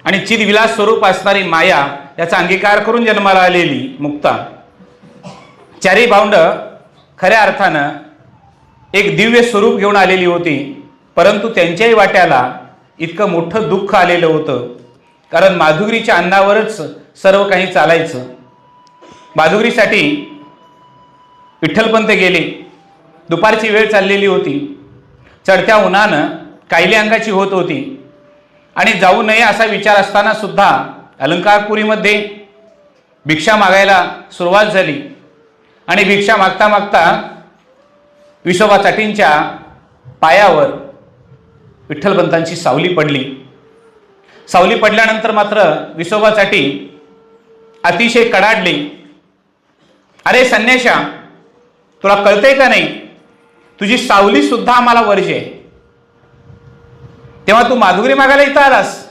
आणि चिदविलास स्वरूप असणारी माया याचा अंगीकार करून जन्माला आलेली मुक्ता, चारी भावंड खऱ्या अर्थानं एक दिव्य स्वरूप घेऊन आलेली होती. परंतु त्यांच्याही वाट्याला इतकं मोठं दुःख आलेलं होतं, कारण माधुरीच्या अन्नावरच सर्व काही चालायचं. माधुरीसाठी विठ्ठलपंत गेले. दुपारची वेळ चाललेली होती. चढत्या उन्हानं कायली अंगाची होत होती आणि जाऊ नये असा विचार असताना सुद्धा अलंकारपुरीमध्ये भिक्षा मागायला सुरुवात झाली. आणि भिक्षा मागता मागता विसोबा चाटींच्या पायावर विठ्ठलपंतांची सावली पडली. सावली पडल्यानंतर मात्र विसोबा चाटी अतिशय कडाडले. अरे संन्याशा, तुला कळतंय का नाही, तुझी सावली सुद्धा आम्हाला वर्ज्य आहे, तेव्हा तू माधुरी मागायला इथं आलास.